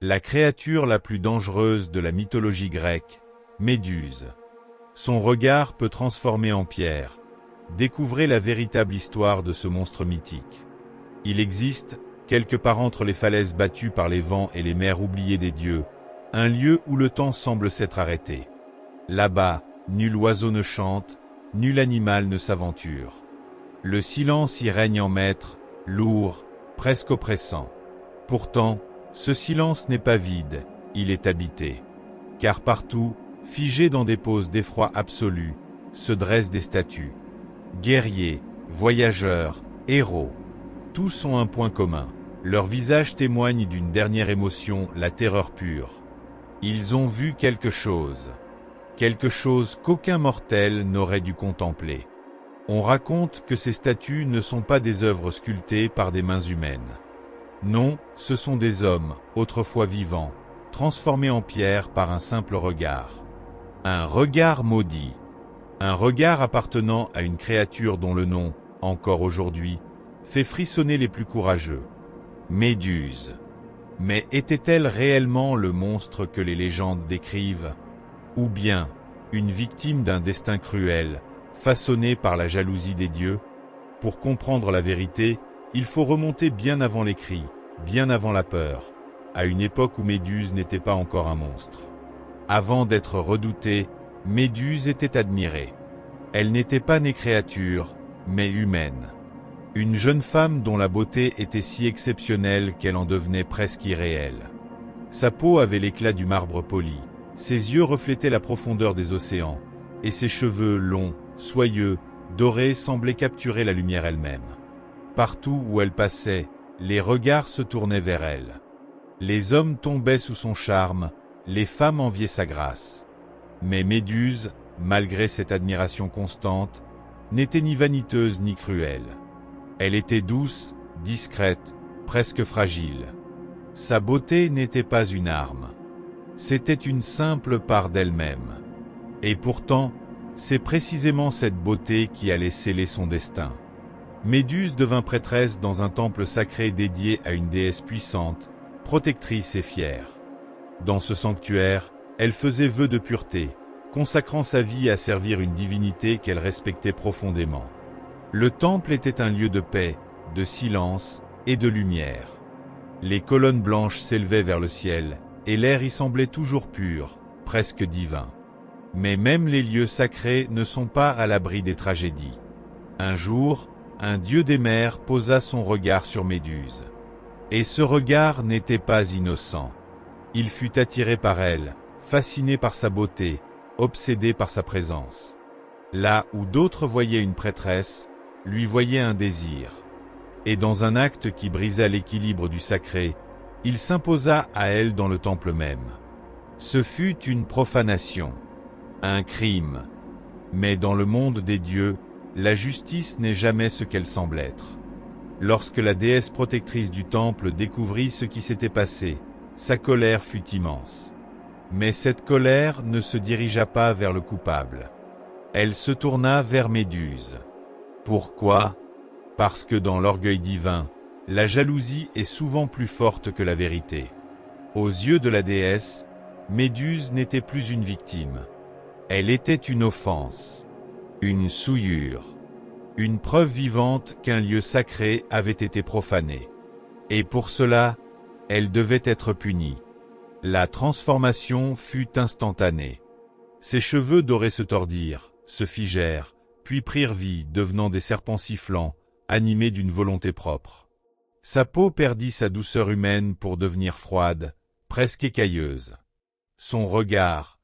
La créature la plus dangereuse de la mythologie grecque, Méduse. Son regard peut transformer en pierre. Découvrez la véritable histoire de ce monstre mythique. Il existe, quelque part entre les falaises battues par les vents et les mers oubliées des dieux, un lieu où le temps semble s'être arrêté. Là-bas, nul oiseau ne chante, nul animal ne s'aventure. Le silence y règne en maître, lourd, presque oppressant. Pourtant, ce silence n'est pas vide, il est habité. Car partout, figés dans des poses d'effroi absolu, se dressent des statues. Guerriers, voyageurs, héros. Tous ont un point commun. Leurs visages témoignent d'une dernière émotion, la terreur pure. Ils ont vu quelque chose qu'aucun mortel n'aurait dû contempler. On raconte que ces statues ne sont pas des œuvres sculptées par des mains humaines. Non, ce sont des hommes, autrefois vivants, transformés en pierre par un simple regard. Un regard maudit. Un regard appartenant à une créature dont le nom, encore aujourd'hui, fait frissonner les plus courageux. Méduse. Mais était-elle réellement le monstre que les légendes décrivent ? Ou bien, une victime d'un destin cruel, façonné par la jalousie des dieux ? Pour comprendre la vérité, il faut remonter bien avant les cris, bien avant la peur, à une époque où Méduse n'était pas encore un monstre. Avant d'être redoutée, Méduse était admirée. Elle n'était pas née créature, mais humaine. Une jeune femme dont la beauté était si exceptionnelle qu'elle en devenait presque irréelle. Sa peau avait l'éclat du marbre poli, ses yeux reflétaient la profondeur des océans, et ses cheveux longs, soyeux, dorés semblaient capturer la lumière elle-même. Partout où elle passait, les regards se tournaient vers elle. Les hommes tombaient sous son charme, les femmes enviaient sa grâce. Mais Méduse, malgré cette admiration constante, n'était ni vaniteuse ni cruelle. Elle était douce, discrète, presque fragile. Sa beauté n'était pas une arme. C'était une simple part d'elle-même. Et pourtant, c'est précisément cette beauté qui allait sceller son destin. Méduse devint prêtresse dans un temple sacré dédié à une déesse puissante, protectrice et fière. Dans ce sanctuaire, elle faisait vœu de pureté, consacrant sa vie à servir une divinité qu'elle respectait profondément. Le temple était un lieu de paix, de silence et de lumière. Les colonnes blanches s'élevaient vers le ciel, et l'air y semblait toujours pur, presque divin. Mais même les lieux sacrés ne sont pas à l'abri des tragédies. Un jour, un dieu des mers posa son regard sur Méduse. Et ce regard n'était pas innocent. Il fut attiré par elle, fasciné par sa beauté, obsédé par sa présence. Là où d'autres voyaient une prêtresse, lui voyait un désir. Et dans un acte qui brisa l'équilibre du sacré, il s'imposa à elle dans le temple même. Ce fut une profanation, un crime. Mais dans le monde des dieux, la justice n'est jamais ce qu'elle semble être. Lorsque la déesse protectrice du temple découvrit ce qui s'était passé, sa colère fut immense. Mais cette colère ne se dirigea pas vers le coupable. Elle se tourna vers Méduse. Pourquoi ? Parce que dans l'orgueil divin, la jalousie est souvent plus forte que la vérité. Aux yeux de la déesse, Méduse n'était plus une victime. Elle était une offense, une souillure, une preuve vivante qu'un lieu sacré avait été profané. Et pour cela, elle devait être punie. La transformation fut instantanée. Ses cheveux dorés se tordirent, se figèrent, puis prirent vie, devenant des serpents sifflants, animés d'une volonté propre. Sa peau perdit sa douceur humaine pour devenir froide, presque écailleuse. Son regard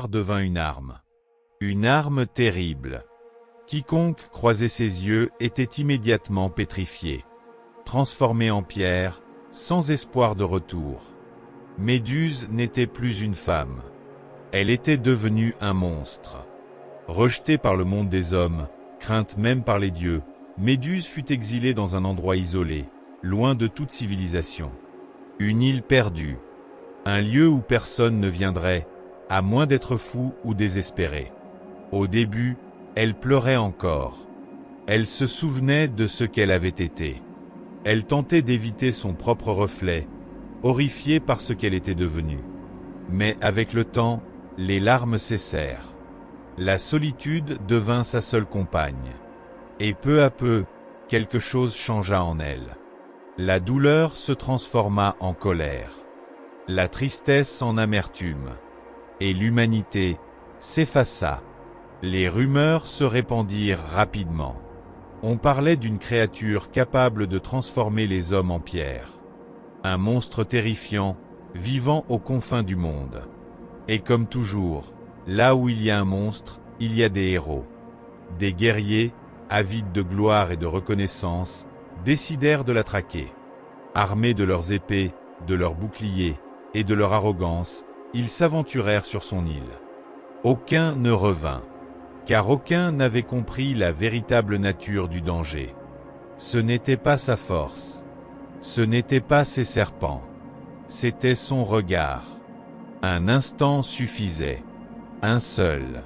devint une arme terrible. Quiconque croisait ses yeux était immédiatement pétrifié, transformé en pierre, sans espoir de retour. Méduse n'était plus une femme. Elle était devenue un monstre. Rejetée par le monde des hommes, crainte même par les dieux, Méduse fut exilée dans un endroit isolé, loin de toute civilisation. Une île perdue. Un lieu où personne ne viendrait, à moins d'être fou ou désespéré. Au début, elle pleurait encore. Elle se souvenait de ce qu'elle avait été. Elle tentait d'éviter son propre reflet, horrifié par ce qu'elle était devenue. Mais avec le temps, les larmes cessèrent. La solitude devint sa seule compagne. Et peu à peu, quelque chose changea en elle. La douleur se transforma en colère. La tristesse en amertume. Et l'humanité s'effaça. Les rumeurs se répandirent rapidement. On parlait d'une créature capable de transformer les hommes en pierre. Un monstre terrifiant, vivant aux confins du monde. Et comme toujours, là où il y a un monstre, il y a des héros. Des guerriers, avides de gloire et de reconnaissance, décidèrent de la traquer. Armés de leurs épées, de leurs boucliers et de leur arrogance, ils s'aventurèrent sur son île. Aucun ne revint, car aucun n'avait compris la véritable nature du danger. Ce n'était pas sa force, ce n'étaient pas ses serpents, c'était son regard. Un instant suffisait, un seul,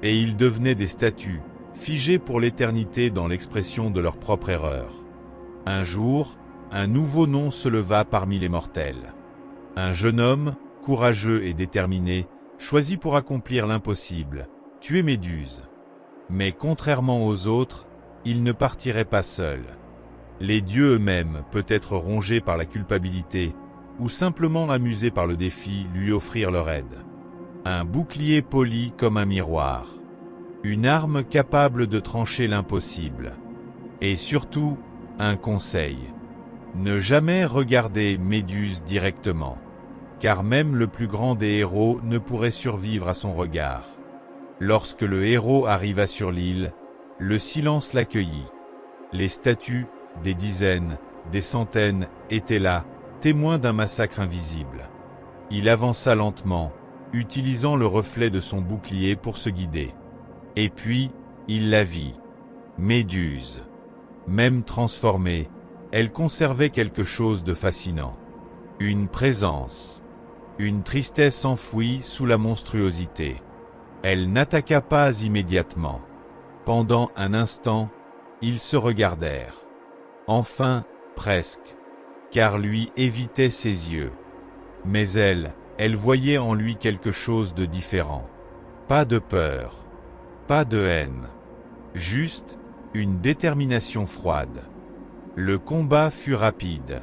et ils devenaient des statues, figées pour l'éternité dans l'expression de leur propre erreur. Un jour, un nouveau nom se leva parmi les mortels. Un jeune homme, courageux et déterminé, choisit pour accomplir l'impossible, tuer Méduse. Mais contrairement aux autres, il ne partirait pas seul. Les dieux eux-mêmes, peut-être rongés par la culpabilité, ou simplement amusés par le défi, lui offrirent leur aide. Un bouclier poli comme un miroir. Une arme capable de trancher l'impossible. Et surtout, un conseil. Ne jamais regarder Méduse directement, car même le plus grand des héros ne pourrait survivre à son regard. Lorsque le héros arriva sur l'île, le silence l'accueillit. Les statues, des dizaines, des centaines, étaient là, témoins d'un massacre invisible. Il avança lentement, utilisant le reflet de son bouclier pour se guider. Et puis, il la vit. Méduse. Même transformée, elle conservait quelque chose de fascinant. Une présence. Une tristesse enfouie sous la monstruosité. Elle n'attaqua pas immédiatement. Pendant un instant, ils se regardèrent. Enfin, presque, car lui évitait ses yeux. Mais elle voyait en lui quelque chose de différent. Pas de peur, pas de haine, juste une détermination froide. Le combat fut rapide.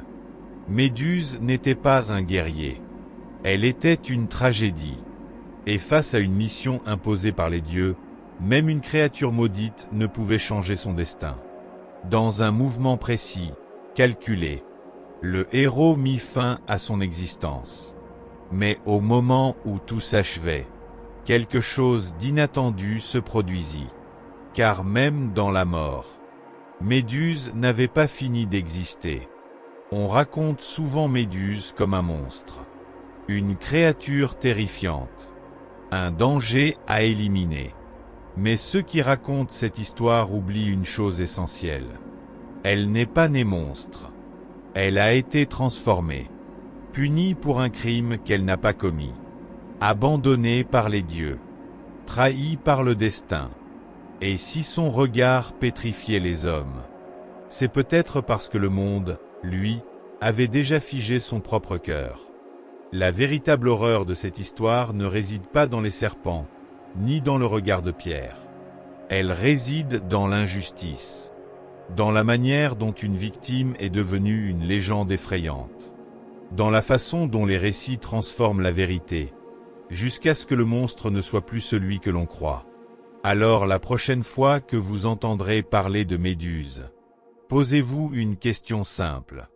Méduse n'était pas un guerrier. Elle était une tragédie. Et face à une mission imposée par les dieux, même une créature maudite ne pouvait changer son destin. Dans un mouvement précis, calculé, le héros mit fin à son existence. Mais au moment où tout s'achevait, quelque chose d'inattendu se produisit. Car même dans la mort, Méduse n'avait pas fini d'exister. On raconte souvent Méduse comme un monstre. Une créature terrifiante. Un danger à éliminer. Mais ceux qui racontent cette histoire oublient une chose essentielle. Elle n'est pas née monstre. Elle a été transformée. Punie pour un crime qu'elle n'a pas commis. Abandonnée par les dieux. Trahie par le destin. Et si son regard pétrifiait les hommes, c'est peut-être parce que le monde, lui, avait déjà figé son propre cœur. La véritable horreur de cette histoire ne réside pas dans les serpents, ni dans le regard de pierre. Elle réside dans l'injustice, dans la manière dont une victime est devenue une légende effrayante, dans la façon dont les récits transforment la vérité, jusqu'à ce que le monstre ne soit plus celui que l'on croit. Alors la prochaine fois que vous entendrez parler de Méduse, posez-vous une question simple.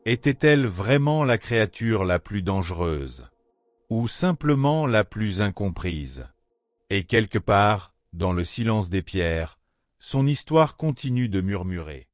Était-elle vraiment la créature la plus dangereuse, ou simplement la plus incomprise? Et quelque part, dans le silence des pierres, son histoire continue de murmurer.